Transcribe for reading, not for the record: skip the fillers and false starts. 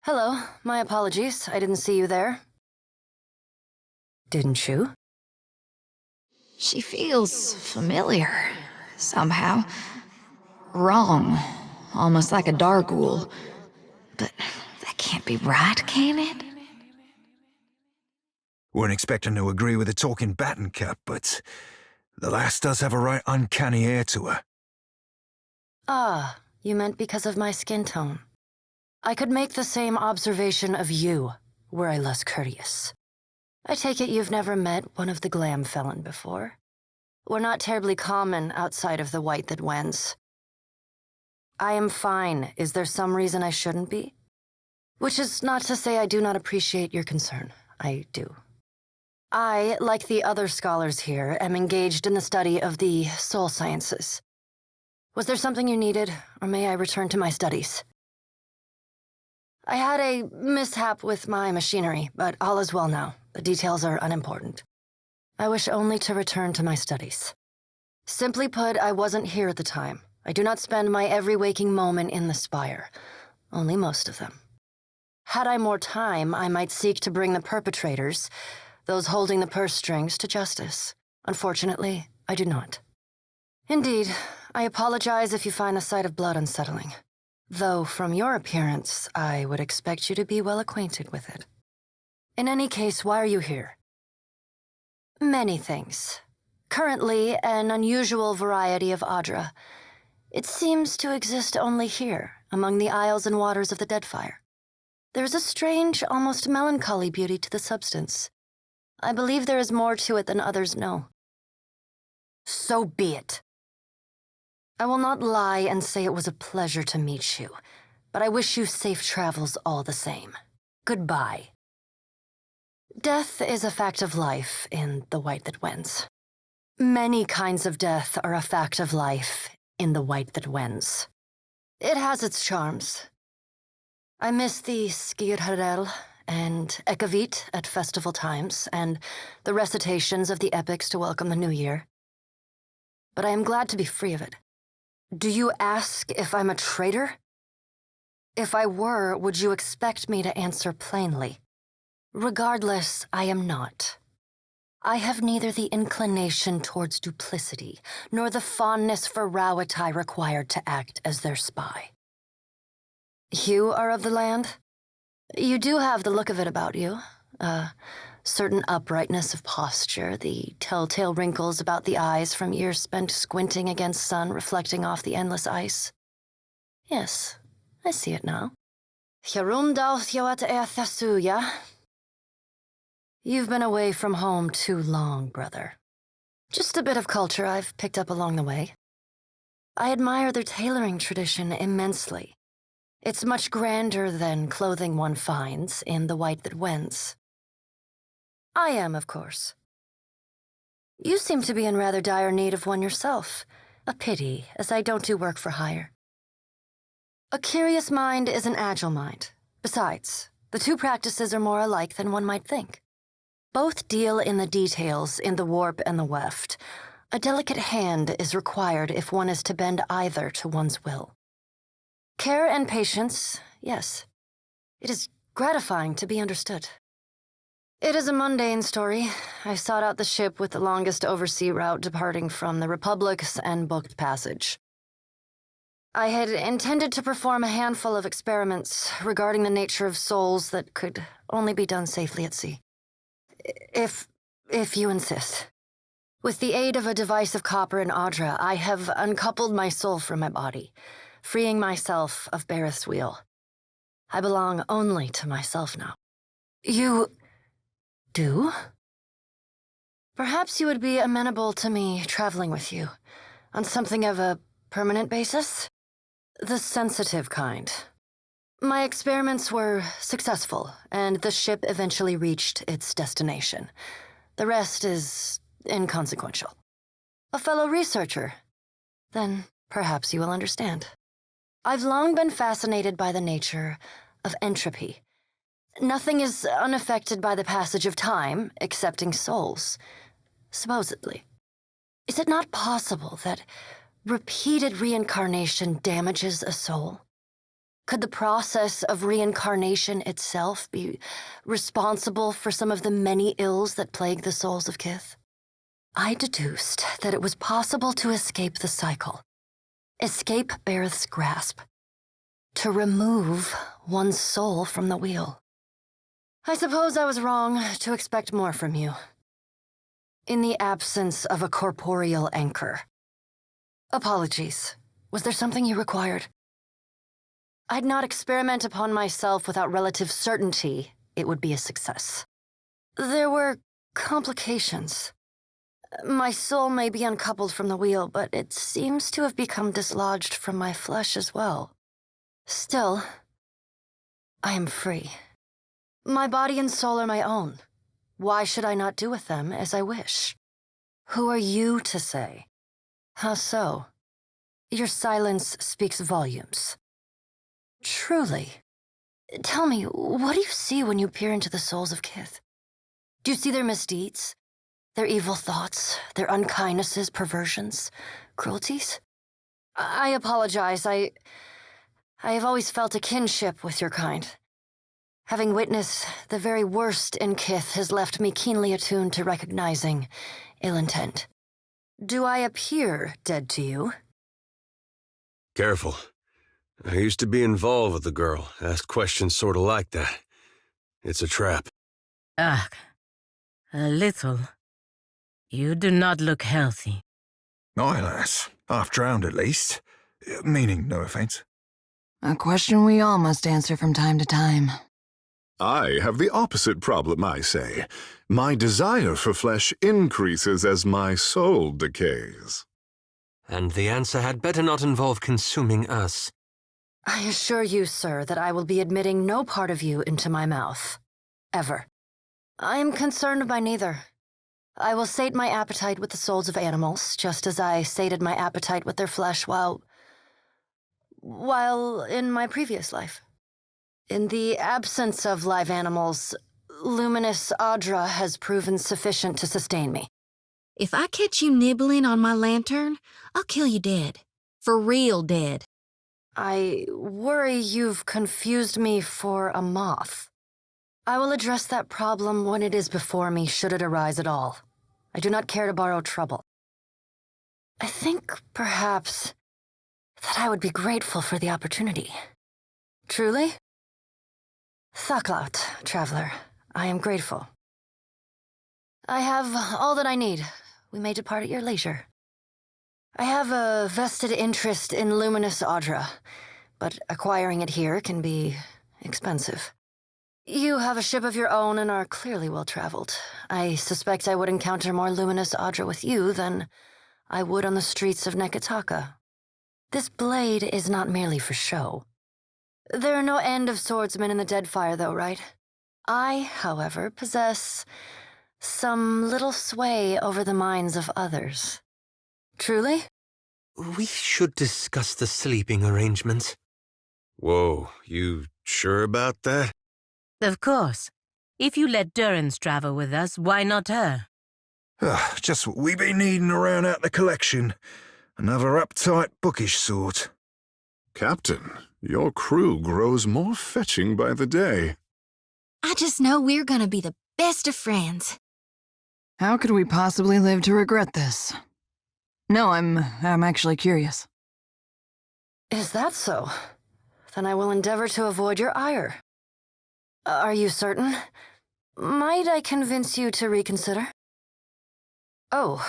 Hello, my apologies. I didn't see you there. Didn't you? She feels familiar, somehow. Wrong, almost like a Darghoul. But that can't be right, can it? Weren't expecting to agree with the talking baton cap, but the lass does have a right uncanny air to her. Ah, you meant because of my skin tone. I could make the same observation of you, were I less courteous. I take it you've never met one of the glam felon before. We're not terribly common outside of the white that wends. I am fine. Is there some reason I shouldn't be? Which is not to say I do not appreciate your concern. I do. I, like the other scholars here, am engaged in the study of the soul sciences. Was there something you needed, or may I return to my studies? I had a mishap with my machinery, but all is well now. The details are unimportant. I wish only to return to my studies. Simply put, I wasn't here at the time. I do not spend my every waking moment in the spire. Only most of them. Had I more time, I might seek to bring the perpetrators, those holding the purse strings, to justice. Unfortunately, I do not. Indeed, I apologize if you find the sight of blood unsettling. Though, from your appearance, I would expect you to be well acquainted with it. In any case, why are you here? Many things. Currently, an unusual variety of Adra. It seems to exist only here, among the isles and waters of the Deadfire. There is a strange, almost melancholy beauty to the substance. I believe there is more to it than others know. So be it. I will not lie and say it was a pleasure to meet you, but I wish you safe travels all the same. Goodbye. Death is a fact of life in the white that wends. Many kinds of death are a fact of life in the white that wends. It has its charms. I miss the Skirharel and Ekavit at festival times, and the recitations of the epics to welcome the new year. But I am glad to be free of it. Do you ask if I'm a traitor? If I were, would you expect me to answer plainly? Regardless, I am not. I have neither the inclination towards duplicity, nor the fondness for Rawatai required to act as their spy. You are of the land? You do have the look of it about you. A certain uprightness of posture, the telltale wrinkles about the eyes from years spent squinting against sun reflecting off the endless ice. Yes, I see it now. You've been away from home too long, brother. Just a bit of culture I've picked up along the way. I admire their tailoring tradition immensely. It's much grander than clothing one finds in the white that wends. I am, of course. You seem to be in rather dire need of one yourself. A pity, as I don't do work for hire. A curious mind is an agile mind. Besides, the two practices are more alike than one might think. Both deal in the details in the warp and the weft. A delicate hand is required if one is to bend either to one's will. Care and patience, yes. It is gratifying to be understood. It is a mundane story. I sought out the ship with the longest oversea route departing from the Republics and booked passage. I had intended to perform a handful of experiments regarding the nature of souls that could only be done safely at sea. If you insist. With the aid of a device of copper and Adra, I have uncoupled my soul from my body, freeing myself of Bareth's wheel. I belong only to myself now. You do? Perhaps you would be amenable to me traveling with you, on something of a permanent basis? The sensitive kind. My experiments were successful, and the ship eventually reached its destination. The rest is inconsequential. A fellow researcher? Then perhaps you will understand. I've long been fascinated by the nature of entropy. Nothing is unaffected by the passage of time, excepting souls, supposedly. Is it not possible that repeated reincarnation damages a soul? Could the process of reincarnation itself be responsible for some of the many ills that plague the souls of Kith? I deduced that it was possible to escape the cycle, escape Bareth's grasp, to remove one's soul from the wheel. I suppose I was wrong to expect more from you. In the absence of a corporeal anchor. Apologies. Was there something you required? I'd not experiment upon myself without relative certainty it would be a success. There were complications. My soul may be uncoupled from the wheel, but it seems to have become dislodged from my flesh as well. Still, I am free. My body and soul are my own. Why should I not do with them as I wish? Who are you to say? How so? Your silence speaks volumes. Truly. Tell me, what do you see when you peer into the souls of Kith? Do you see their misdeeds? Their evil thoughts? Their unkindnesses, perversions, cruelties? I apologize. I have always felt a kinship with your kind. Having witnessed the very worst in Kith has left me keenly attuned to recognizing ill intent. Do I appear dead to you? Careful. I used to be involved with the girl, asked questions sorta like that. It's a trap. Ah, a little. You do not look healthy. Aye, lass. Half drowned at least. Meaning, no offense. A question we all must answer from time to time. I have the opposite problem, I say. My desire for flesh increases as my soul decays. And the answer had better not involve consuming us. I assure you, sir, that I will be admitting no part of you into my mouth. Ever. I am concerned by neither. I will sate my appetite with the souls of animals, just as I sated my appetite with their flesh while in my previous life. In the absence of live animals, luminous Audra has proven sufficient to sustain me. If I catch you nibbling on my lantern, I'll kill you dead. For real dead. I worry you've confused me for a moth. I will address that problem when it is before me, should it arise at all. I do not care to borrow trouble. I think, perhaps, that I would be grateful for the opportunity. Truly? Thaklaut, traveler. I am grateful. I have all that I need. We may depart at your leisure. I have a vested interest in luminous Audra, but acquiring it here can be expensive. You have a ship of your own and are clearly well-traveled. I suspect I would encounter more luminous Audra with you than I would on the streets of Nekataka. This blade is not merely for show. There are no end of swordsmen in the Deadfire, though, right? I, however, possess some little sway over the minds of others. Truly? We should discuss the sleeping arrangements. Whoa, you sure about that? Of course. If you let Durrance travel with us, why not her? Just what we be needing around out the collection. Another uptight, bookish sort. Captain, your crew grows more fetching by the day. I just know we're gonna be the best of friends. How could we possibly live to regret this? No, I'm actually curious. Is that so? Then I will endeavor to avoid your ire. Are you certain? Might I convince you to reconsider? Oh,